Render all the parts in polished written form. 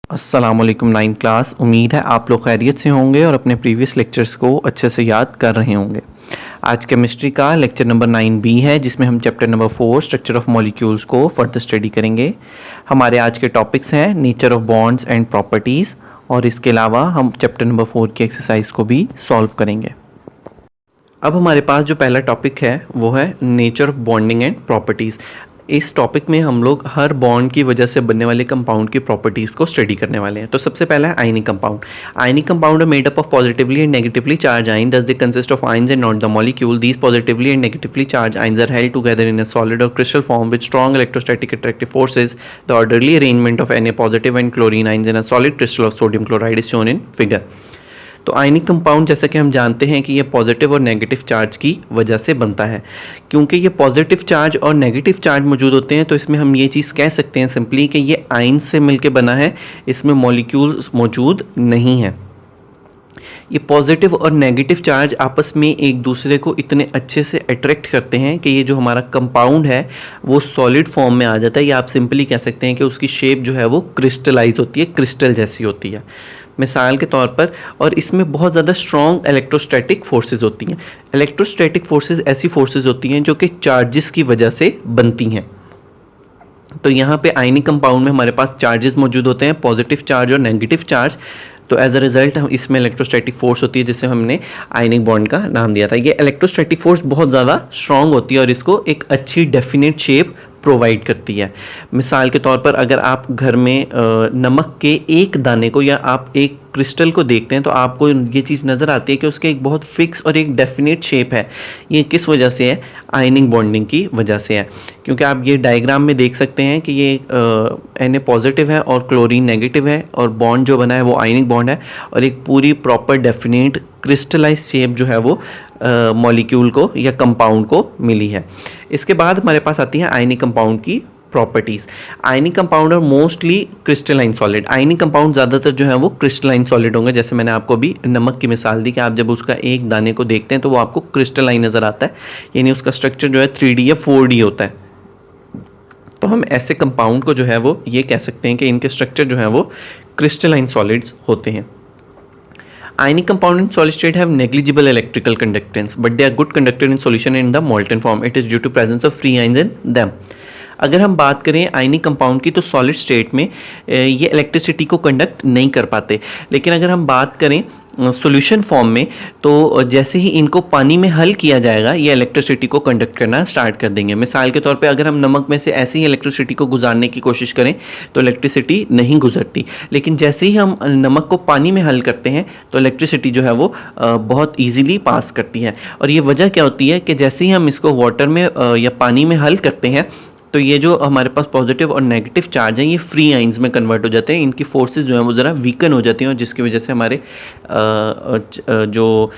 अस्सलामुअलैकुम 9th class. उम्मीद है आप लोग खैरियत से होंगे और अपने प्रीवियस लेक्चर्स को अच्छे से याद कर रहे होंगे। आज केमिस्ट्री का लेक्चर नंबर 9B है, जिसमें हम chapter number 4 structure of molecules को फर्दर स्टडी करेंगे। हमारे आज के टॉपिक्स हैं nature of bonds and properties, और इसके अलावा हम चैप्टर नंबर 4 की एक्सरसाइज को भी सॉल्व करेंगे। अब हमारे पास जो पहला टॉपिक है वो है nature of bonding and properties. इस टॉपिक में हम लोग हर बॉन्ड की वजह से बनने वाले कंपाउंड की प्रॉपर्टीज़ को स्टडी करने वाले हैं। तो सबसे पहला है ionic compound. Ionic compound are made up of positively and negatively charge ion, thus they consist of ions and not the molecule. These positively and negatively charge ions are held together in a solid or crystal form with strong electrostatic attractive forces. The orderly arrangement of Na positive and chlorine ions in a solid crystal of sodium chloride is shown in figure. तो ionic compound जैसा कि हम जानते हैं कि ये positive और negative charge की वजह से बनता है। क्योंकि ये पॉजिटिव चार्ज और नेगेटिव चार्ज मौजूद होते हैं, तो इसमें हम ये चीज़ कह सकते हैं सिंपली कि ये आयन से मिलकर बना है, इसमें मॉलिक्यूल्स मौजूद नहीं है। ये पॉजिटिव और नेगेटिव चार्ज आपस में एक दूसरे को इतने अच्छे से अट्रैक्ट करते हैं कि ये जो हमारा कंपाउंड है वो सॉलिड फॉर्म में आ जाता है, या आप सिंपली कह सकते हैं कि उसकी शेप जो है वो क्रिस्टलाइज होती है, क्रिस्टल जैसी होती है मिसाल के तौर पर। और इसमें बहुत ज़्यादा स्ट्रॉन्ग इलेक्ट्रोस्टैटिक फोर्सेस होती हैं। इलेक्ट्रोस्टैटिक फोर्सेस ऐसी फोर्सेस होती हैं जो कि चार्जेस की वजह से बनती हैं। तो यहाँ पे आयनिक कंपाउंड में हमारे पास चार्जेस मौजूद होते हैं, पॉजिटिव चार्ज और नेगेटिव चार्ज। तो एज अ रिजल्ट हम इसमें इलेक्ट्रोस्टैटिक फोर्स होती है, जिसे हमने आयनिक बॉन्ड का नाम दिया था। ये इलेक्ट्रोस्टैटिक फोर्स बहुत ज़्यादा स्ट्रॉन्ग होती है और इसको एक अच्छी डेफिनेट शेप प्रोवाइड करती है। मिसाल के तौर पर अगर आप घर में नमक के एक दाने को या आप एक क्रिस्टल को देखते हैं तो आपको ये चीज़ नज़र आती है कि उसके एक बहुत फिक्स और एक डेफिनेट शेप है। ये किस वजह से है? आयनिक बॉन्डिंग की वजह से है। क्योंकि आप ये डायग्राम में देख सकते हैं कि ये Na पॉजिटिव है और क्लोरीन नेगेटिव है, और बॉन्ड जो बना है वो आयनिक बॉन्ड है, और एक पूरी प्रॉपर डेफिनेट क्रिस्टलाइज शेप जो है वो मॉलिक्यूल को या कंपाउंड को मिली है। इसके बाद हमारे पास आती है आयनिक कंपाउंड की प्रॉपर्टीज़। आयनिक कंपाउंड और mostly crystalline solid. Ionic compound ज़्यादातर जो है वो क्रिस्टलाइन सॉलिड होंगे। जैसे मैंने आपको अभी नमक की मिसाल दी कि आप जब उसका एक दाने को देखते हैं तो वो आपको क्रिस्टलाइन नज़र आता है, यानी उसका स्ट्रक्चर जो है 3D या 4D होता है। तो हम ऐसे कंपाउंड को जो है वो ये कह सकते हैं कि इनके स्ट्रक्चर जो है वो क्रिस्टलाइन सॉलिड्स होते हैं। Ionic compound in solid state have negligible electrical conductance, but they are good conductor in solution in the molten form. It is due to presence of free ions in them. अगर हम बात करें ionic compound की, तो solid state में ये electricity को conduct नहीं कर पाते। लेकिन अगर हम बात करें सॉल्यूशन फॉर्म में, तो जैसे ही इनको पानी में हल किया जाएगा ये इलेक्ट्रिसिटी को कंडक्ट करना स्टार्ट कर देंगे। मिसाल के तौर पे अगर हम नमक में से ऐसे ही इलेक्ट्रिसिटी को गुजारने की कोशिश करें तो इलेक्ट्रिसिटी नहीं गुजरती, लेकिन जैसे ही हम नमक को पानी में हल करते हैं तो इलेक्ट्रिसिटी जो है वो बहुत ईजीली पास करती है। और ये वजह क्या होती है कि जैसे ही हम इसको वाटर में या पानी में हल करते हैं तो ये जो हमारे पास पॉजिटिव और नेगेटिव चार्ज हैं ये फ्री आइंस में कन्वर्ट हो जाते हैं। इनकी फोर्सेस जो हैं वो ज़रा वीकन हो जाती हैं, और जिसकी वजह से हमारे जो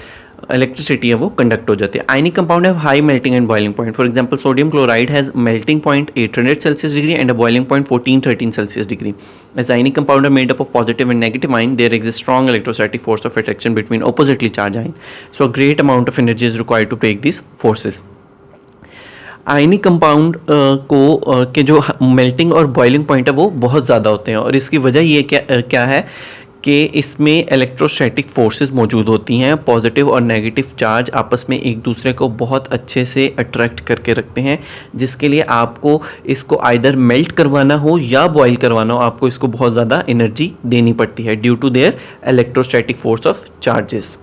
इलेक्ट्रिसिटी है वो कंडक्ट हो जाती है। Ionic compound have high melting and boiling point. For example sodium chloride has melting point 800 Celsius degree and a boiling point 14-13 Celsius degree. As ionic compound are made up of positive and negative ion, there exists strong electrostatic force of attraction between oppositely charged ion. So a great amount of energy is required to break these forces. Ionic compound के जो melting और boiling point है वो बहुत ज़्यादा होते हैं, और इसकी वजह ये क्या है कि इसमें इलेक्ट्रोस्टैटिक फोर्सेस मौजूद होती हैं। पॉजिटिव और नेगेटिव चार्ज आपस में एक दूसरे को बहुत अच्छे से अट्रैक्ट करके रखते हैं, जिसके लिए आपको इसको आइदर मेल्ट करवाना हो या बॉयल करवाना हो, आपको इसको बहुत ज़्यादा एनर्जी देनी पड़ती है due to their electrostatic force of charges.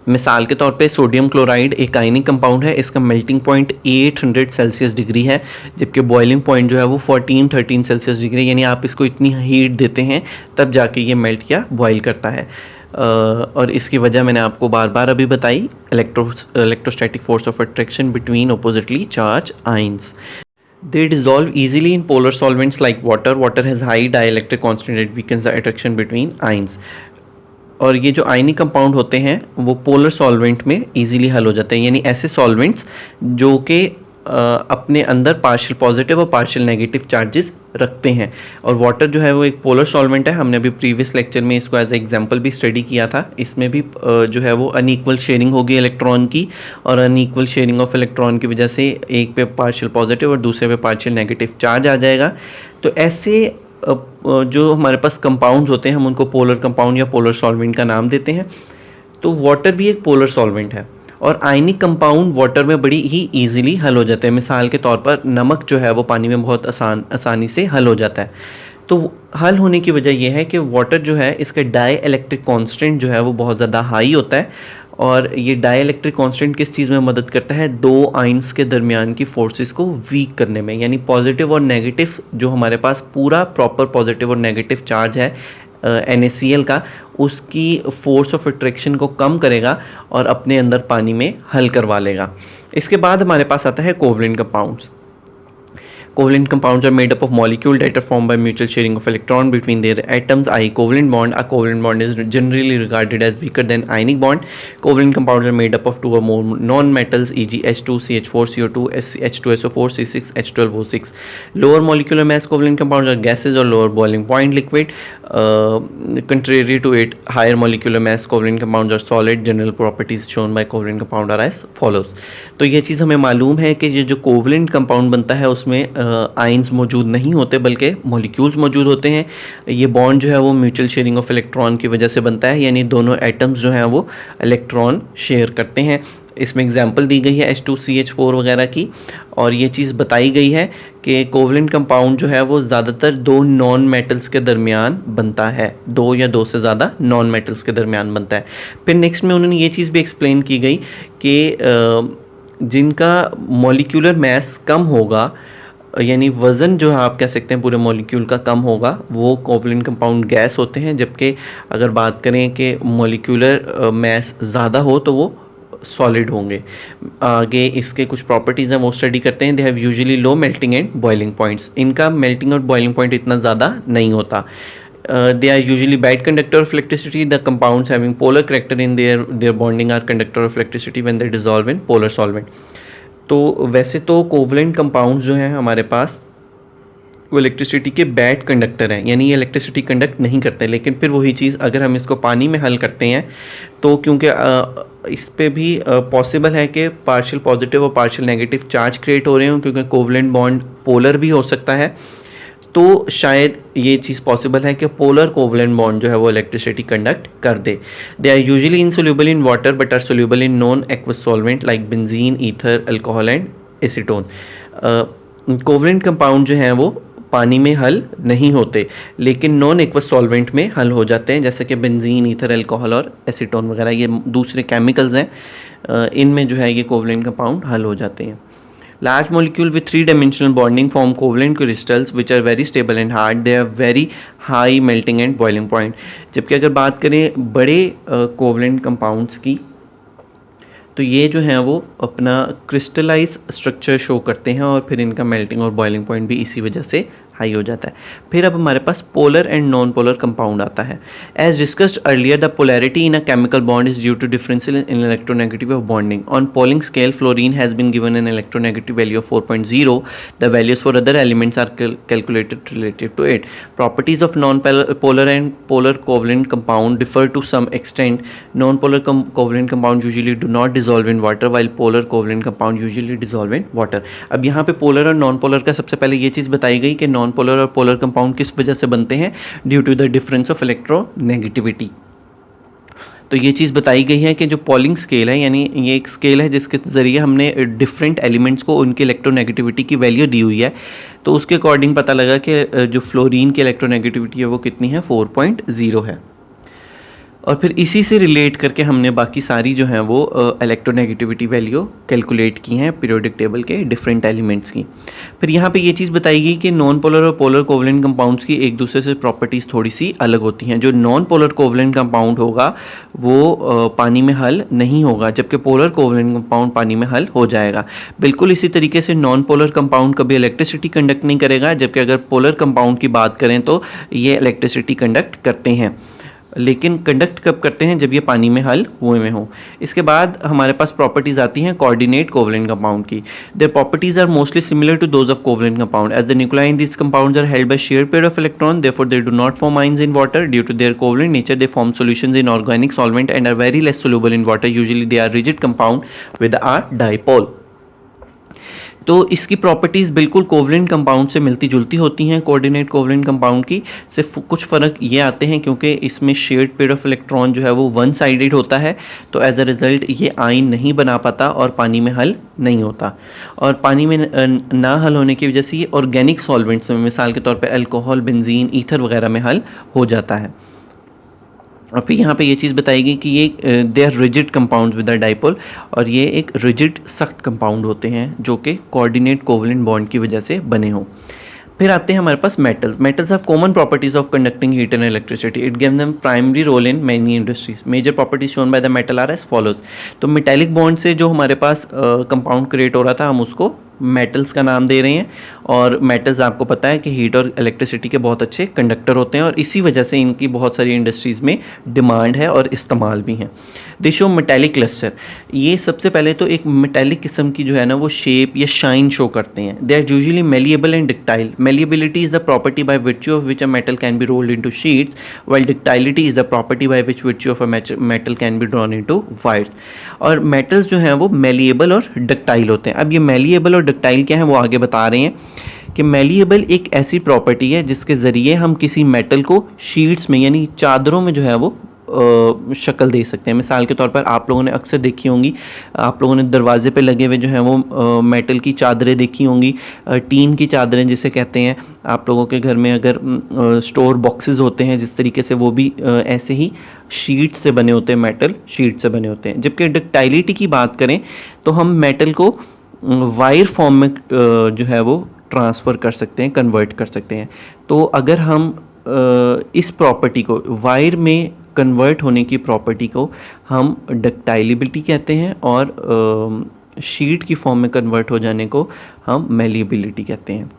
मिसाल के तौर पे सोडियम क्लोराइड एक आयनिक कंपाउंड है, इसका मेल्टिंग पॉइंट 800 सेल्सियस डिग्री है, जबकि बॉइलिंग पॉइंट जो है वो 14-13 सेल्सियस डिग्री, यानी आप इसको इतनी हीट देते हैं तब जाके ये मेल्ट या बॉयल करता है। और इसकी वजह मैंने आपको बार बार अभी बताई, electrostatic force of attraction between oppositely charge ions. They dissolve easily in polar solvents like water. Water has high dielectric constant that weakens the attraction between ions. और ये जो आयनिक कंपाउंड होते हैं वो पोलर सॉल्वेंट में easily हल हो जाते हैं, यानी ऐसे सॉल्वेंट्स जो कि अपने अंदर पार्शियल पॉजिटिव और पार्शियल नेगेटिव चार्जेस रखते हैं। और वाटर जो है वो एक पोलर सॉल्वेंट है। हमने अभी प्रीवियस लेक्चर में इसको एज एग्जांपल भी स्टडी किया था। इसमें भी जो है वो अनइक्वल शेयरिंग होगी इलेक्ट्रॉन की, और अनइक्वल शेयरिंग ऑफ इलेक्ट्रॉन की वजह से एक पे पार्शियल पॉजिटिव और दूसरे पे पार्शियल नेगेटिव चार्ज आ जाएगा। तो ऐसे जो हमारे पास कंपाउंड्स होते हैं हम उनको पोलर कंपाउंड या पोलर सॉल्वेंट का नाम देते हैं। तो वाटर भी एक पोलर सॉल्वेंट है और आयनिक कंपाउंड वाटर में बड़ी ही ईजिली हल हो जाते हैं। मिसाल के तौर पर नमक जो है वो पानी में बहुत आसानी से हल हो जाता है। तो हल होने की वजह यह है कि वाटर जो है इसका डाई इलेक्ट्रिक कॉन्स्टेंट जो है वो बहुत ज़्यादा हाई होता है। और ये डाई इलेक्ट्रिक कॉन्स्टेंट किस चीज़ में मदद करता है? दो आइंस के दरमियान की फोर्सेस को वीक करने में, यानी पॉजिटिव और नेगेटिव जो हमारे पास पूरा प्रॉपर पॉजिटिव और नेगेटिव चार्ज है NaCl का, उसकी फोर्स ऑफ अट्रैक्शन को कम करेगा और अपने अंदर पानी में हल करवा लेगा। इसके बाद हमारे पास आता है covalent compounds. Covalent compounds are made up of molecules that are formed by mutual sharing of electron between their atoms, i.e. covalent bond. A covalent bond is generally regarded as weaker than ionic bond. Covalent compounds are made up of two or more non-metals, e.g. H2, CH4, CO2, H2SO4, C6, H12O6. Lower molecular mass covalent compounds are gases or lower boiling point liquid. Contrary to it, higher molecular mass covalent compounds are solid. General properties shown by covalent compound are as follows. तो ये चीज़ हमें मालूम है कि ये जो covalent compound बनता है उसमें आइंस मौजूद नहीं होते बल्कि मॉलिक्यूल्स मौजूद होते हैं। ये बॉन्ड जो है वो म्यूचुअल शेयरिंग ऑफ इलेक्ट्रॉन की वजह से बनता है, यानी दोनों एटम्स जो हैं वो इलेक्ट्रॉन शेयर करते हैं। इसमें एग्जांपल दी गई है H2CH4 वगैरह की, और ये चीज़ बताई गई है कि कोवलेंट कंपाउंड जो है वो ज़्यादातर दो नॉन मेटल्स के दरमियान बनता है, दो या दो से ज़्यादा नॉन मेटल्स के दरमियान बनता है। फिर नेक्स्ट में उन्होंने ये चीज़ भी एक्सप्लेन की गई कि जिनका मॉलिक्यूलर मैस कम होगा, यानी वज़न जो है आप कह सकते हैं पूरे मॉलिक्यूल का कम होगा, वो कोवलेंट कंपाउंड गैस होते हैं। जबकि अगर बात करें कि मॉलिक्यूलर मैस ज़्यादा हो तो वो सॉलिड होंगे। आगे इसके कुछ प्रॉपर्टीज़ हैं वो स्टडी करते हैं। They have usually low melting and boiling points. इनका मेल्टिंग और बॉइलिंग पॉइंट इतना ज़्यादा नहीं होता। They are usually bad conductor of electricity. The compounds having polar character in their bonding are conductor of electricity when they dissolve in polar solvent. तो वैसे तो covalent compounds जो हैं हमारे पास वो इलेक्ट्रिसिटी के बैड कंडक्टर हैं, यानी ये इलेक्ट्रिसिटी कंडक्ट नहीं करते। लेकिन फिर वही चीज़ अगर हम इसको पानी में हल करते हैं तो क्योंकि इस पे भी पॉसिबल है कि पार्शियल पॉजिटिव और पार्शियल नेगेटिव चार्ज क्रिएट हो रहे हों, क्योंकि कोवलेंट बॉन्ड पोलर भी हो सकता है। तो शायद ये चीज़ पॉसिबल है कि पोलर कोवलेंट बॉन्ड जो है वो इलेक्ट्रिसिटी कंडक्ट कर दे। They are usually insoluble in water but are soluble in non aqueous solvent like benzene, ether, alcohol and acetone. Covalent compound जो हैं वो पानी में हल नहीं होते लेकिन नॉन एक्वस सॉल्वेंट में हल हो जाते हैं, जैसे कि बेंजीन, ईथर, अल्कोहल और एसीटोन वगैरह, ये दूसरे केमिकल्स हैं, इनमें जो है ये कोवलेंट कंपाउंड हल हो जाते हैं। Large molecule with three-dimensional bonding form covalent crystals which are very stable and hard. They have very high melting and boiling point. जबकि अगर बात करें बड़े कोवलेंट कंपाउंड्स की तो ये जो हैं वो अपना क्रिस्टलाइज स्ट्रक्चर शो करते हैं और फिर इनका मेल्टिंग और बॉइलिंग पॉइंट भी इसी वजह से हाई हो जाता है। फिर अब हमारे पास polar and non polar compound आता है। As discussed earlier, the polarity in a chemical bond is due to difference in electronegative of bonding. On Pauling scale, fluorine has been given an electronegative value of 4.0. The values for other elements are calculated related to it. Properties of non polar and polar covalent compound differ to some extent. Non polar covalent compound usually do not dissolve in water while polar covalent compound usually dissolve in water. अब यहाँ पे polar और non polar का सबसे पहले ये चीज़ बताई गई कि नॉन पोलर और पोलर कंपाउंड किस वजह से बनते हैं, due to the difference of electronegativity. तो ये चीज़ बताई गई है कि जो पॉलिंग स्केल है, यानी ये एक स्केल है जिसके ज़रिए हमने डिफरेंट एलिमेंट्स को उनकी इलेक्ट्रोनेगेटिविटी की वैल्यू दी हुई है। तो उसके अकॉर्डिंग पता लगा कि जो फ्लोरीन की इलेक्ट्रोनेगेटिविटी है वो कितनी है, 4.0 है। और फिर इसी से रिलेट करके हमने बाकी सारी जो हैं वो इलेक्ट्रोनेगेटिविटी वैल्यू कैलकुलेट की हैं पीरियोडिक टेबल के डिफरेंट एलिमेंट्स की। फिर यहाँ पे ये चीज़ बताई गई कि नॉन पोलर और पोलर कोवलेंट कंपाउंड्स की एक दूसरे से प्रॉपर्टीज़ थोड़ी सी अलग होती हैं। जो नॉन पोलर कोवलेंट कंपाउंड होगा वो पानी में हल नहीं होगा, जबकि पोलर कोवलेंट कंपाउंड पानी में हल हो जाएगा। बिल्कुल इसी तरीके से नॉन पोलर कंपाउंड कभी इलेक्ट्रिसिटी कंडक्ट नहीं करेगा, जबकि अगर पोलर कंपाउंड की बात करें तो ये इलेक्ट्रिसिटी कंडक्ट करते हैं। लेकिन कंडक्ट कब करते हैं, जब ये पानी में हल हुए में हो। इसके बाद हमारे पास प्रॉपर्टीज़ आती हैं कोऑर्डिनेट कोवलेंट कंपाउंड की। Their properties are mostly similar to those of covalent compound as the nuclei in this compounds are held by share pair of electron, therefore they do not form ions in water due to their covalent nature. They form solutions in organic solvent and are very less soluble in water. Usually they are rigid compound with a dipole. तो इसकी properties बिल्कुल covalent compound से मिलती जुलती होती हैं coordinate covalent compound की। सिर्फ कुछ फ़र्क ये आते हैं क्योंकि इसमें शेयर्ड पेयर ऑफ इलेक्ट्रॉन जो है वो वन साइडेड होता है, तो एज अ रिज़ल्ट ये आयन नहीं बना पाता और पानी में हल नहीं होता। और पानी में ना हल होने की वजह से ये ऑर्गेनिक सॉल्वेंट्स में, मिसाल के तौर पे अल्कोहल, बेंजीन, ईथर वगैरह में हल हो जाता है। और फिर यहाँ पे ये चीज़ बताई गई कि ये they are rigid compound with a dipole, और ये एक रिजिड सख्त कंपाउंड होते हैं जो कि कोऑर्डिनेट कोवलेंट बॉन्ड की वजह से बने हों। फिर आते हैं हमारे पास metals. Metals have common properties of conducting heat and electricity. It give them primary role in many industries. Major properties shown by the metal are as follows. तो मेटेलिक बॉन्ड से जो हमारे पास कंपाउंड क्रिएट हो रहा था, हम उसको metals का नाम दे रहे हैं। और मेटल्स आपको पता है कि हीट और इलेक्ट्रिसिटी के बहुत अच्छे कंडक्टर होते हैं और इसी वजह से इनकी बहुत सारी इंडस्ट्रीज़ में डिमांड है और इस्तेमाल भी हैं। दे शो मेटेलिक क्लस्टर। ये सबसे पहले तो एक मेटेलिक किस्म की जो है ना वो शेप या शाइन शो करते हैं। They are usually malleable and ductile. Malleability is the property by virtue of which a metal can be rolled into sheets, while ductility is the property by which virtue of a metal can be drawn into wires. और metals जो हैं वो malleable और ductile होते हैं। अब ये malleable और डक्टाइल क्या है वो आगे बता रहे हैं कि मेलिएबल एक ऐसी प्रॉपर्टी है जिसके ज़रिए हम किसी मेटल को शीट्स में यानी चादरों में जो है वो शक्ल दे सकते हैं। मिसाल के तौर पर आप लोगों ने अक्सर देखी होंगी, आप लोगों ने दरवाजे पे लगे हुए जो हैं वो मेटल की चादरें देखी होंगी, टीन की चादरें जिसे कहते हैं। आप लोगों के घर में अगर स्टोर बॉक्सेस होते हैं जिस तरीके से, वो भी ऐसे ही शीट से बने होते हैं, मेटल शीट से बने होते हैं। जबकि डक्टाइलिटी की बात करें तो हम मेटल को वायर फॉर्म में जो है वो ट्रांसफ़र कर सकते हैं, कन्वर्ट कर सकते हैं। तो अगर हम इस प्रॉपर्टी को, वायर में कन्वर्ट होने की प्रॉपर्टी को हम डक्टाइलिबिलिटी कहते हैं और शीट की फॉर्म में कन्वर्ट हो जाने को हम मेलिएबिलिटी कहते हैं।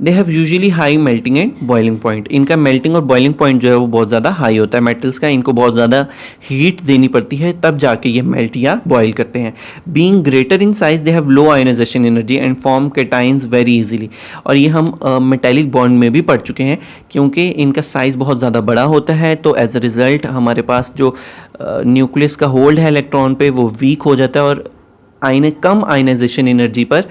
They have usually high melting and boiling point. इनका मेल्टिंग और बॉइलिंग पॉइंट जो है वो बहुत ज़्यादा हाई होता है मेटल्स का। इनको बहुत ज़्यादा हीट देनी पड़ती है तब जाके ये मेल्ट या बॉयल करते हैं। Being greater in size they have low ionization energy and form cations very easily. और ये हम मेटेलिक बॉन्ड में भी पढ़ चुके हैं क्योंकि इनका साइज़ बहुत ज़्यादा बड़ा होता है, तो एज अ रिज़ल्ट हमारे पास जो न्यूक्लियस का होल्ड है इलेक्ट्रॉन पे वो वीक हो जाता है और कम आयोनाइजेशन एनर्जी पर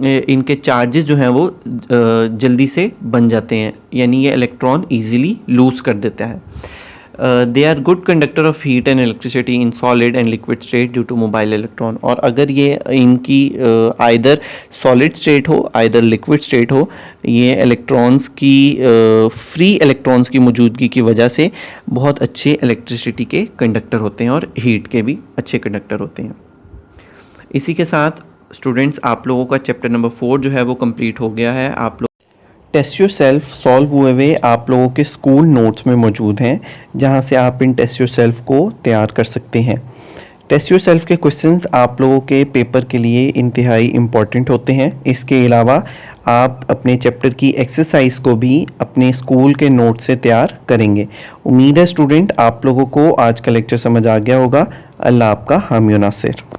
इनके चार्जेस जो हैं वो जल्दी से बन जाते हैं, यानी ये इलेक्ट्रॉन इजीली लूज कर देता है। They are good conductor of heat and electricity in solid and liquid state due to mobile electron. और अगर ये इनकी आइदर सॉलिड स्टेट हो आइदर लिक्विड स्टेट हो, ये इलेक्ट्रॉन्स की फ्री इलेक्ट्रॉन्स की मौजूदगी की वजह से बहुत अच्छे इलेक्ट्रिसिटी के कंडक्टर होते हैं और हीट के भी अच्छे कंडक्टर होते हैं। इसी के साथ स्टूडेंट्स आप लोगों का चैप्टर नंबर 4 जो है वो कंप्लीट हो गया है। आप लोग टेस्ट योर सेल्फ सॉल्व हुए हुए आप लोगों के स्कूल नोट्स में मौजूद हैं, जहां से आप इन टेस्ट योर सेल्फ को तैयार कर सकते हैं। टेस्ट योर सेल्फ के क्वेश्चंस आप लोगों के पेपर के लिए इंतहाई इम्पॉर्टेंट होते हैं। इसके अलावा आप अपने चैप्टर की एक्सरसाइज को भी अपने स्कूल के नोट से तैयार करेंगे। उम्मीद है स्टूडेंट आप लोगों को आज का लेक्चर समझ आ गया होगा। अल्लाह आपका हामी नासिर।